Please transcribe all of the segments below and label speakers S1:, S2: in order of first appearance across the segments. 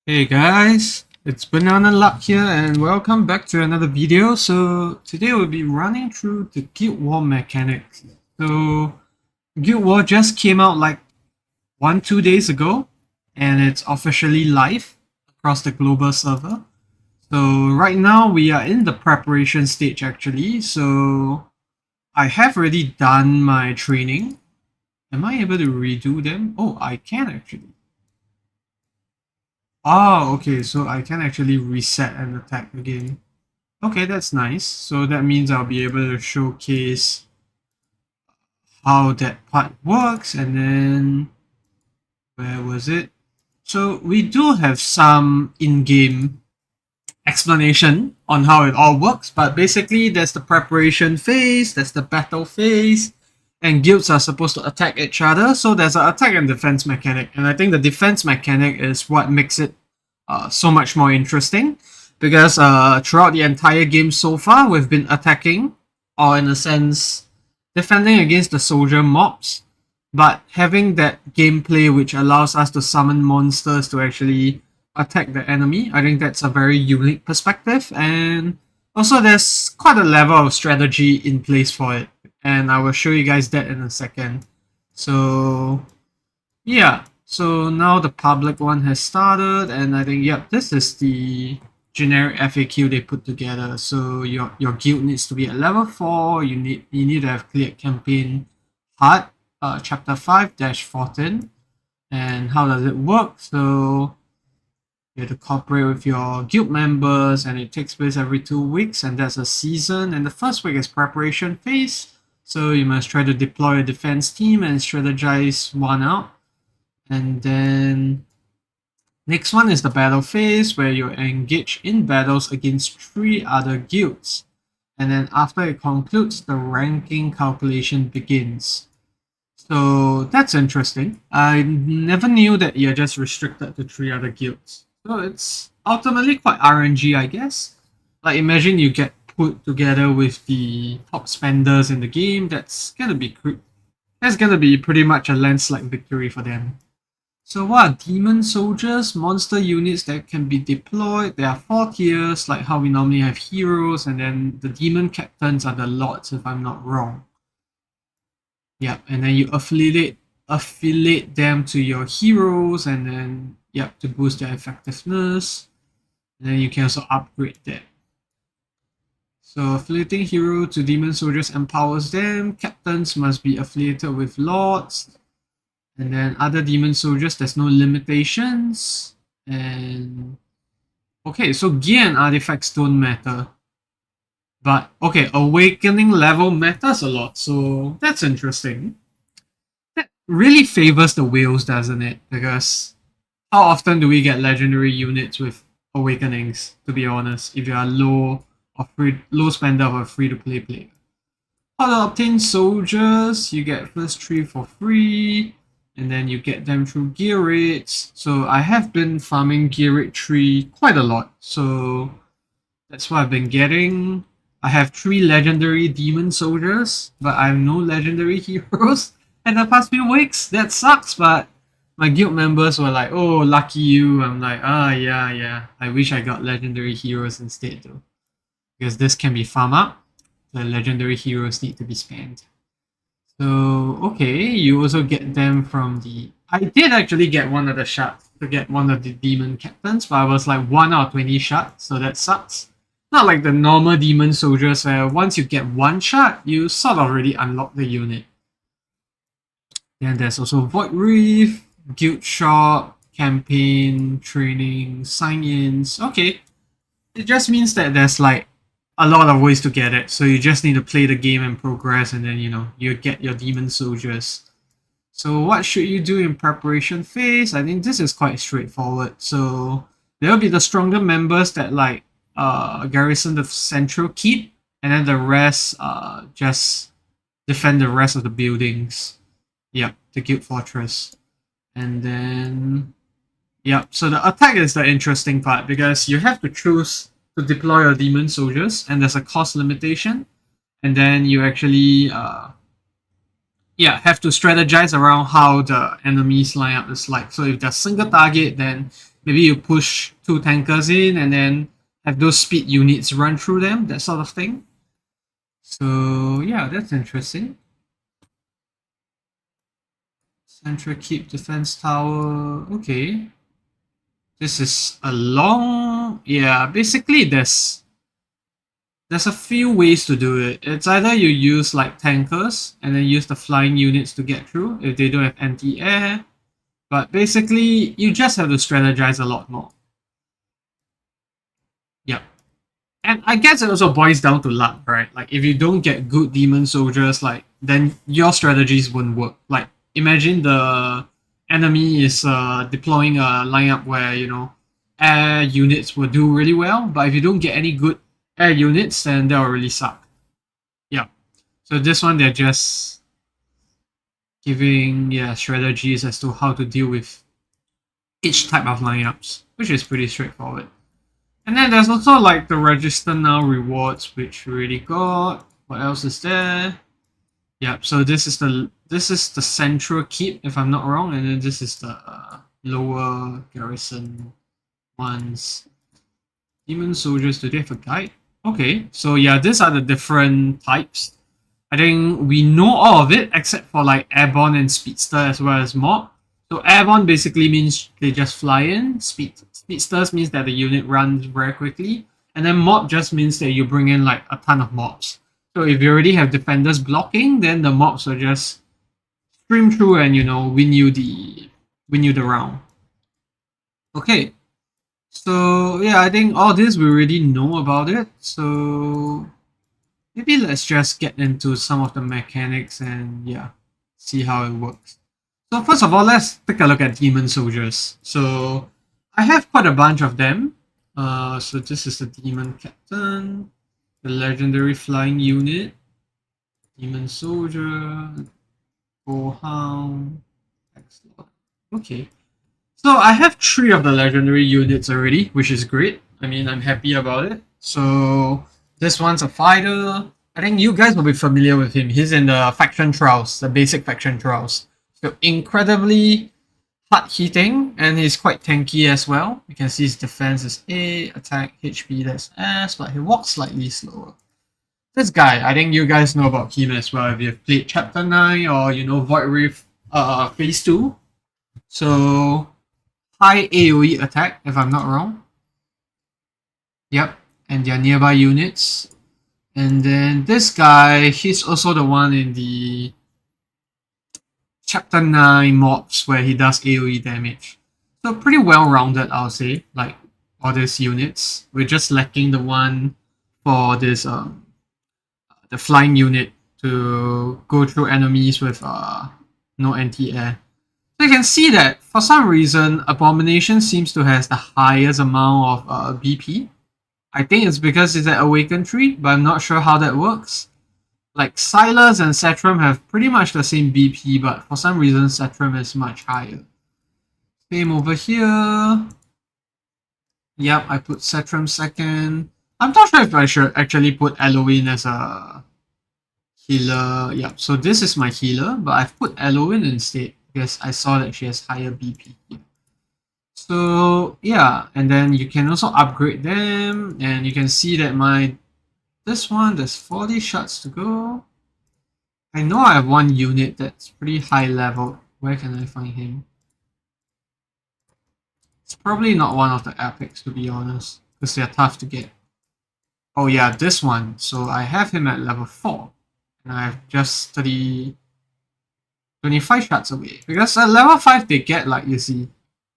S1: Hey guys, it's Banana Luck here and welcome back to another video. So today we'll be running through the Guild War mechanics. So Guild War just came out like 1-2 days ago and it's officially live across the global server. So right now we are in the preparation stage actually. So I have already done my training. Am I able to redo them? Oh, I can actually. Oh, okay, so I can actually reset and attack again. Okay, that's nice. So that means I'll be able to showcase how that part works, and then where was it? So we do have some in-game explanation on how it all works, but basically there's the preparation phase, there's the battle phase, and guilds are supposed to attack each other. So there's an attack and defense mechanic, and I think the defense mechanic is what makes it so much more interesting because throughout the entire game so far, we've been attacking, or in a sense, defending against the soldier mobs, but having that gameplay which allows us to summon monsters to actually attack the enemy, I think that's a very unique perspective, and also there's quite a level of strategy in place for it, and I will show you guys that in a second. So yeah, so now the public one has started, and I think, yep, this is the generic FAQ they put together. So your guild needs to be at level 4, you need to have cleared campaign hard, chapter 5-14. And how does it work? So you have to cooperate with your guild members, and it takes place every 2 weeks, and that's a season. And the first week is preparation phase. So you must try to deploy a defense team and strategize one out. And then next one is the battle phase, where you engage in battles against 3 other guilds. And then after it concludes, the ranking calculation begins. So that's interesting. I never knew that you're just restricted to 3 other guilds. So it's ultimately quite RNG, I guess. Like imagine you get put together with the top spenders in the game. That's gonna be pretty much a landslide victory for them. So what are demon soldiers? Monster units that can be deployed. There are 4 tiers, like how we normally have heroes, and then the demon captains are the lords, if I'm not wrong. Yep, and then you affiliate them to your heroes, and then yep, to boost their effectiveness. And then you can also upgrade them. So affiliating hero to demon soldiers empowers them. Captains must be affiliated with lords. And then other demon soldiers, there's no limitations. And okay, so gear and artifacts don't matter. But okay, awakening level matters a lot, so that's interesting. That really favors the whales, doesn't it? Because how often do we get legendary units with awakenings, to be honest, if you are low spender of a free-to-play player? How to obtain soldiers? You get first 3 for free, and then you get them through gear rates. So I have been farming gear rate 3 quite a lot, so that's what I've been getting. I have 3 legendary demon soldiers, but I have no legendary heroes in the past few weeks. That sucks, but my guild members were like, oh, lucky you. I'm like, yeah. I wish I got legendary heroes instead though. Because this can be farm up. The legendary heroes need to be spent. So, okay, you also get them from the... I did actually get one of the shards to get one of the demon captains, but I was like 1 out of 20 shards, so that sucks. Not like the normal demon soldiers where once you get 1 shard, you sort of already unlock the unit. Then there's also Void Reef, Guild Shop, Campaign, Training, Sign-ins. Okay, it just means that there's like a lot of ways to get it. So you just need to play the game and progress, and then you get your demon soldiers. So what should you do in preparation phase? I think this is quite straightforward. So there will be the stronger members that like garrison the central keep, and then the rest just defend the rest of the buildings. Yep, the guild fortress. And then yep, so the attack is the interesting part because you have to choose to deploy your demon soldiers, and there's a cost limitation, and then you actually have to strategize around how the enemies line up is like. So if they're single target, then maybe you push 2 tankers in and then have those speed units run through them, that sort of thing. So yeah, that's interesting. Central keep defense tower. Okay. This is a long... Yeah, basically there's a few ways to do it. It's either you use like tankers and then use the flying units to get through if they don't have anti-air. But basically, you just have to strategize a lot more. Yep. And I guess it also boils down to luck, right? Like if you don't get good demon soldiers, like then your strategies won't work. Like imagine the enemy is deploying a lineup where air units will do really well, but if you don't get any good air units, then they'll really suck. Yeah. So this one they're just giving strategies as to how to deal with each type of lineups, which is pretty straightforward. And then there's also like the register now rewards, which we already got. What else is there? Yep. So this is the central keep, if I'm not wrong, and then this is the lower garrison ones. Demon soldiers. Do they have a guide? Okay. So yeah, these are the different types. I think we know all of it except for like airborne and speedster as well as mob. So airborne basically means they just fly in. Speedsters means that the unit runs very quickly. And then mob just means that you bring in like a ton of mobs. So if you already have defenders blocking, then the mobs will just stream through and win you the round. Okay. So yeah, I think all this we already know about it. So maybe let's just get into some of the mechanics and see how it works. So first of all, let's take a look at demon soldiers. So I have quite a bunch of them. So this is the demon captain, the legendary flying unit, demon soldier, Gohound, excellent. Okay. So I have 3 of the legendary units already, which is great. I mean, I'm happy about it. So this one's a fighter. I think you guys will be familiar with him. He's in the faction trials, the basic faction trials. So incredibly hard hitting, and he's quite tanky as well. You can see his defense is A, attack HP that's S, but he walks slightly slower. This guy, I think you guys know about him as well if you've played Chapter 9 or Void Wraith Phase 2. So high AoE attack, if I'm not wrong. Yep, and their nearby units. And then this guy, he's also the one in the Chapter 9 mobs where he does AoE damage. So pretty well rounded, I'll say, like all these units. We're just lacking the one for this the flying unit to go through enemies with no anti-air. So you can see that for some reason Abomination seems to have the highest amount of BP. I think it's because it's an Awakened tree, but I'm not sure how that works. Like Silas and Setram have pretty much the same BP, but for some reason Setram is much higher. Same over here. Yep, I put Setram second. I'm not sure if I should actually put Eloin as a healer. Yep, so this is my healer, but I've put Eloin instead because I saw that she has higher BP here. So yeah, and then you can also upgrade them, and you can see that this one, there's 40 shots to go. I know I have one unit that's pretty high level. Where can I find him? It's probably not one of the epics, to be honest, because they're tough to get. Oh yeah, this one. So I have him at level 4. And I have just 25 shots away. Because at level 5 they get, like you see,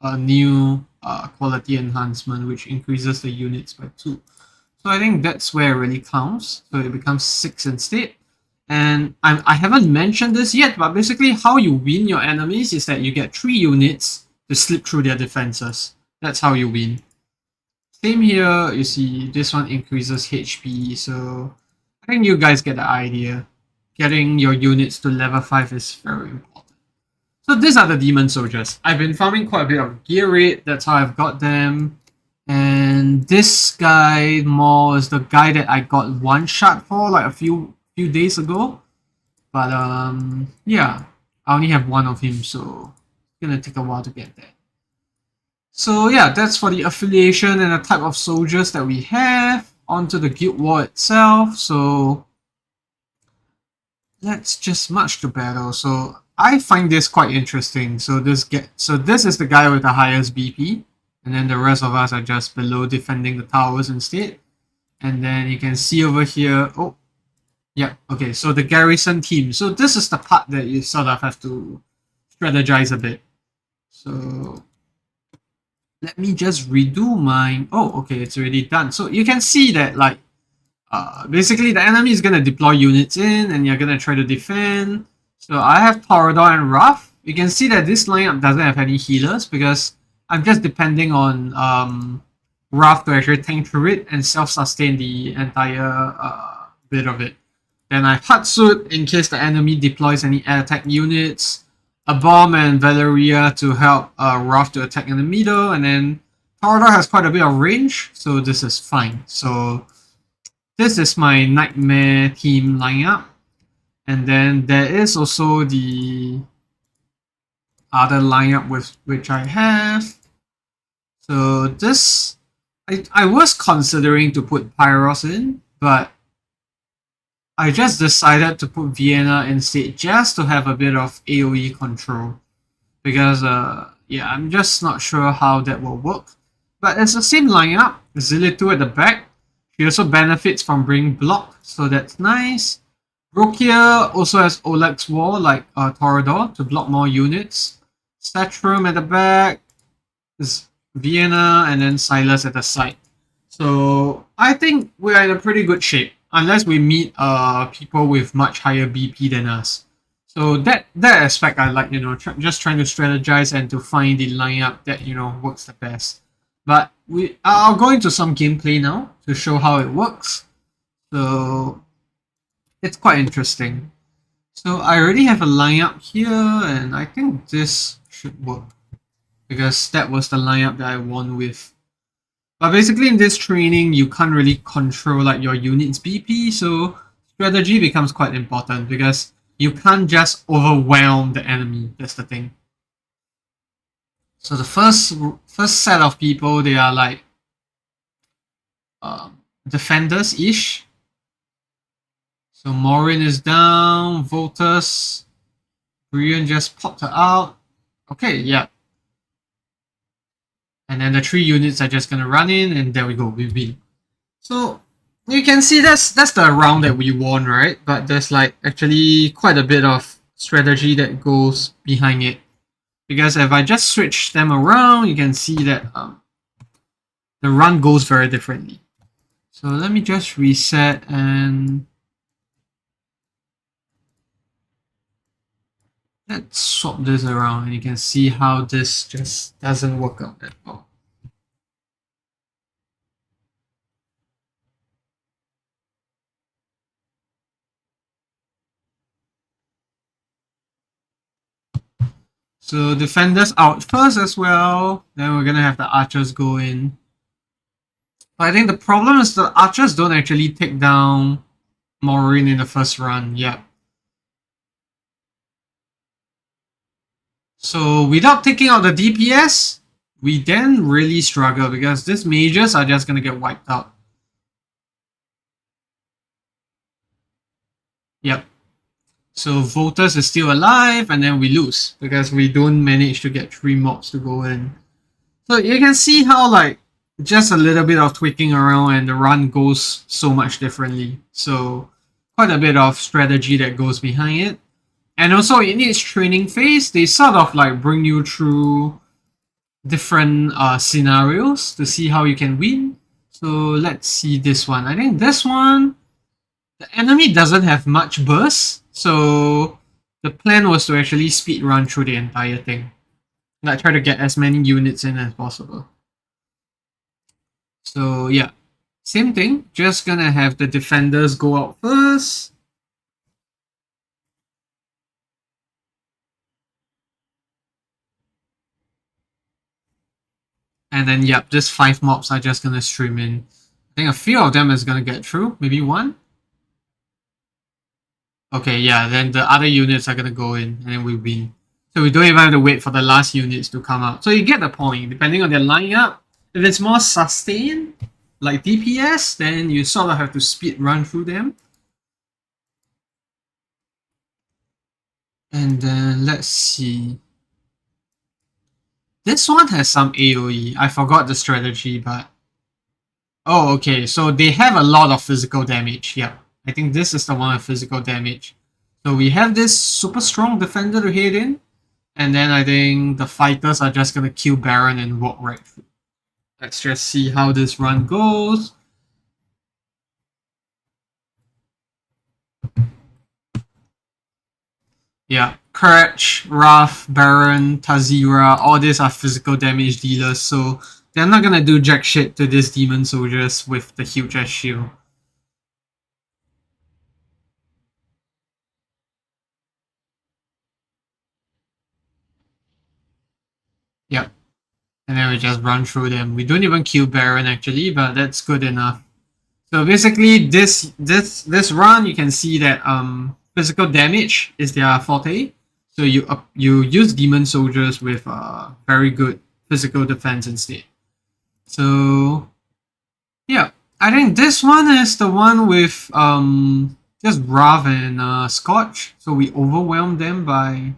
S1: a new quality enhancement which increases the units by 2. So I think that's where it really counts. So it becomes 6 instead. And I haven't mentioned this yet, but basically how you win your enemies is that you get 3 units to slip through their defenses. That's how you win. Same here, you see this one increases HP, so I think you guys get the idea. Getting your units to level 5 is very important. So these are the demon soldiers. I've been farming quite a bit of gear rate, that's how I've got them. And this guy more is the guy that I got 1 shot for like a few days ago. But yeah, I only have 1 of him, so it's gonna take a while to get that. So yeah, that's for the affiliation and the type of soldiers that we have. Onto the guild war itself. So let's just march to battle. So I find this quite interesting. So this is the guy with the highest BP, and then the rest of us are just below defending the towers instead. And then you can see over here. Oh, yeah. Okay. So the garrison team. So this is the part that you sort of have to strategize a bit. So let me just redo mine. Oh, okay. It's already done. So you can see that like basically the enemy is going to deploy units in and you're going to try to defend. So I have Torador and Ruff. You can see that this lineup doesn't have any healers because I'm just depending on Ruff to actually tank through it and self-sustain the entire bit of it. Then I have Hatsut in case the enemy deploys any air attack units. A Bomb and Valeria to help Ruff to attack in the middle. And then Torador has quite a bit of range, so this is fine. So this is my Nightmare team lineup. And then there is also the other lineup with which I have. So this, I was considering to put Pyros in, but I just decided to put Vienna instead just to have a bit of AoE control. Because, yeah, I'm just not sure how that will work. But it's the same lineup, Zilitu at the back. She also benefits from bringing block, so that's nice. Brokia also has Oleg's Wall, like Torador, to block more units. Statrum at the back, is Vienna, and then Silas at the side. So I think we're in a pretty good shape, unless we meet people with much higher BP than us. So that aspect I like, just trying to strategize and to find the lineup that works the best. But I'll go into some gameplay now to show how it works. So it's quite interesting. So I already have a lineup here, and I think this should work because that was the lineup that I won with. But basically in this training, you can't really control like your unit's BP, so strategy becomes quite important because you can't just overwhelm the enemy. That's the thing. So the first set of people, they are like defenders-ish. So Morin is down, Voltus, Brian just popped her out. Okay, yeah. And then the 3 units are just gonna run in, and there we go, we win. So you can see that's the round that we won, right? But there's like actually quite a bit of strategy that goes behind it. Because if I just switch them around, you can see that the run goes very differently. So let me just reset and let's swap this around and you can see how this just doesn't work out at all. So defenders out first as well. Then we're gonna have the archers go in. But I think the problem is the archers don't actually take down Maureen in the first run. Yeah. So without taking out the DPS, we then really struggle because these mages are just gonna get wiped out. Yep. So Voltus is still alive and then we lose because we don't manage to get 3 mobs to go in. So you can see how like just a little bit of tweaking around and the run goes so much differently. So quite a bit of strategy that goes behind it. And also in its training phase, they sort of like bring you through different scenarios to see how you can win. So let's see this one. I think this one, the enemy doesn't have much burst. So the plan was to actually speed run through the entire thing. Like try to get as many units in as possible. So yeah, same thing. Just gonna have the defenders go out first. And then yep, just 5 mobs are just gonna stream in. I think a few of them is gonna get through. Maybe 1. Okay, yeah, then the other units are gonna go in and then we win. So we don't even have to wait for the last units to come out. So you get the point. Depending on their lineup, if it's more sustained, like DPS, then you sort of have to speed run through them. And then let's see. This one has some AoE. I forgot the strategy, but... Oh, okay. So they have a lot of physical damage. Yeah. I think this is the one with physical damage. So we have this super strong defender to head in. And then I think the fighters are just going to kill Baron and walk right through. Let's just see how this run goes. Yeah, Courage, Wrath, Baron, Tazira, all these are physical damage dealers, so they're not gonna do jack shit to these demon soldiers with the huge ass shield. Yep. And then we just run through them. We don't even kill Baron actually, but that's good enough. So basically this run you can see that physical damage is their forte. So you use demon soldiers with very good physical defense instead. So yeah, I think this one is the one with just Wrath and Scotch. So we overwhelm them by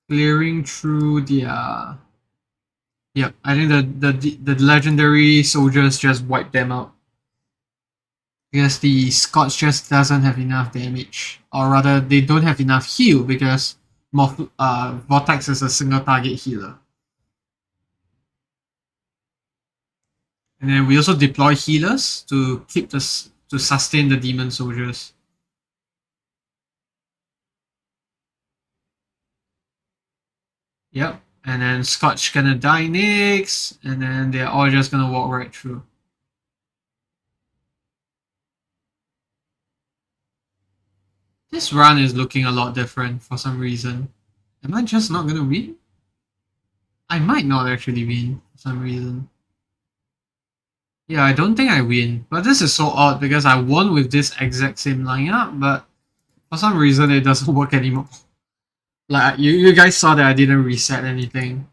S1: clearing through their. Yep, I think the legendary soldiers just wipe them out. Because the Scotch just doesn't have enough damage, or rather, they don't have enough heal because Vortex is a single target healer. And then we also deploy healers to keep this to sustain the demon soldiers. Yep, and then Scotch gonna die next, and then they're all just gonna walk right through. This run is looking a lot different for some reason. Am I just not gonna win? I might not actually win for some reason. Yeah, I don't think I win. But this is so odd because I won with this exact same lineup, but for some reason it doesn't work anymore. Like, you guys saw that I didn't reset anything.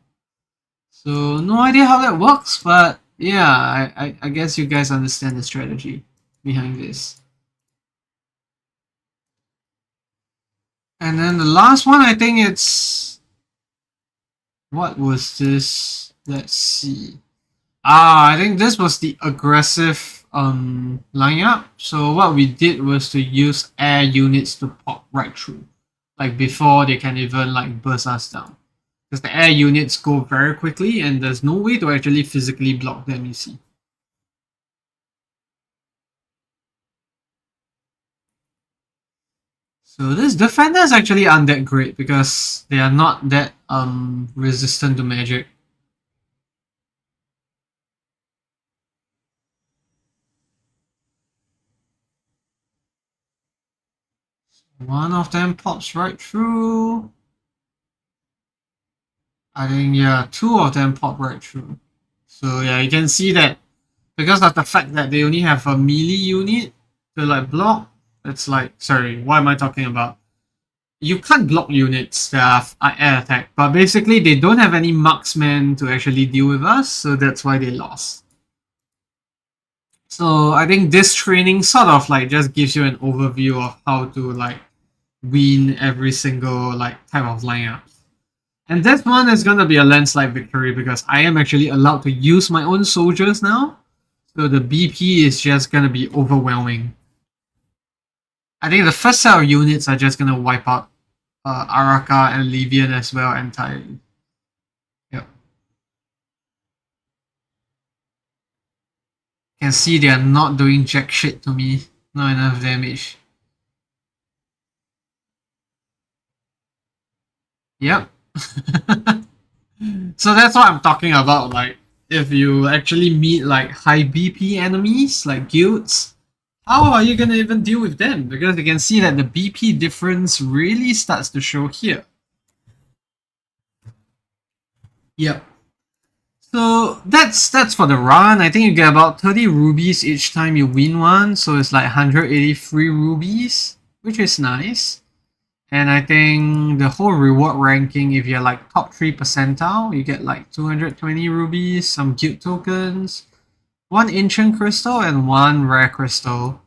S1: So, no idea how that works, but yeah, I guess you guys understand the strategy behind this. And then the last one, I think it's... What was this? Let's see. I think this was the aggressive lineup. So what we did was to use air units to pop right through. Like before they can even like burst us down. Because the air units go very quickly and there's no way to actually physically block them, you see. So this defender is actually aren't that great because they are not that resistant to magic. One of them pops right through. I think yeah, two of them pop right through. So yeah, you can see that because of the fact that they only have a melee unit to like block. It's like, sorry, what am I talking about? You can't block units that are air attack, but basically they don't have any marksmen to actually deal with us, so that's why they lost. So I think this training sort of like just gives you an overview of how to like win every single like type of lineup. And this one is gonna be a landslide victory because I am actually allowed to use my own soldiers now. So the BP is just gonna be overwhelming. I think the first set of units are just gonna wipe out Araka and Levian as well entirely. Yep. You can see they are not doing jack shit to me. Not enough damage. Yep. So that's what I'm talking about. Like, if you actually meet like high BP enemies, like guilds, how are you gonna even deal with them? Because you can see that the BP difference really starts to show here. Yep. So that's for the run. I think you get about 30 rubies each time you win one. So it's like 183 rubies, which is nice. And I think the whole reward ranking, if you're like top 3 percentile, you get like 220 rubies, some guild tokens, one ancient crystal, and one rare crystal,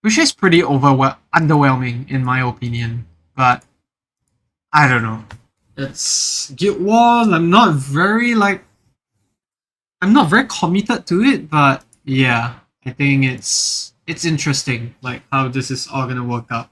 S1: which is pretty underwhelming in my opinion. But I don't know. It's Guild Wars. I'm not very committed to it, but yeah, I think it's interesting, like how this is all gonna work out.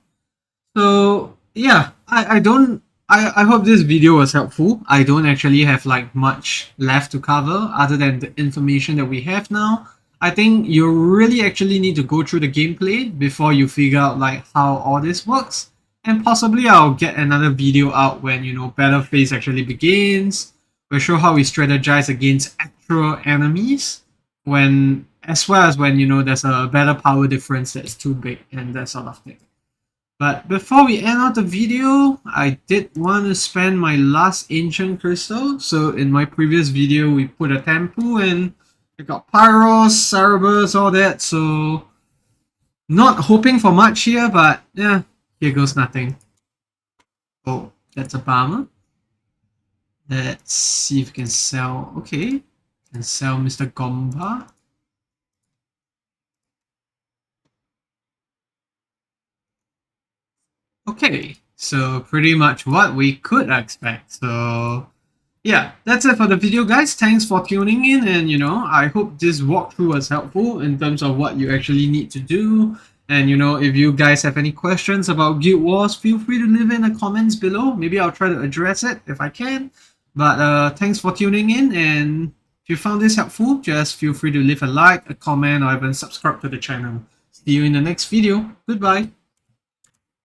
S1: So yeah, I don't I hope this video was helpful. I don't actually have like much left to cover other than the information that we have now. I think you really actually need to go through the gameplay before you figure out like how all this works. And possibly I'll get another video out when battle phase actually begins. We'll show how we strategize against actual enemies when as well as when there's a better power difference that's too big and that sort of thing. But before we end out the video, I did want to spend my last ancient crystal. So in my previous video, we put a Tempu and I got Pyros, Cerberus, all that. So not hoping for much here, but yeah, here goes nothing. Oh, that's a bummer. Let's see if we can sell. Okay, can sell Mr. Gomba. Okay, so pretty much what we could expect. So yeah, that's it for the video, guys. Thanks for tuning in, and I hope this walkthrough was helpful in terms of what you actually need to do. And if you guys have any questions about Guild Wars, feel free to leave in the comments below. Maybe I'll try to address it if I can. But thanks for tuning in, and if you found this helpful, just feel free to leave a like, a comment, or even subscribe to the channel. See you in the next video. Goodbye.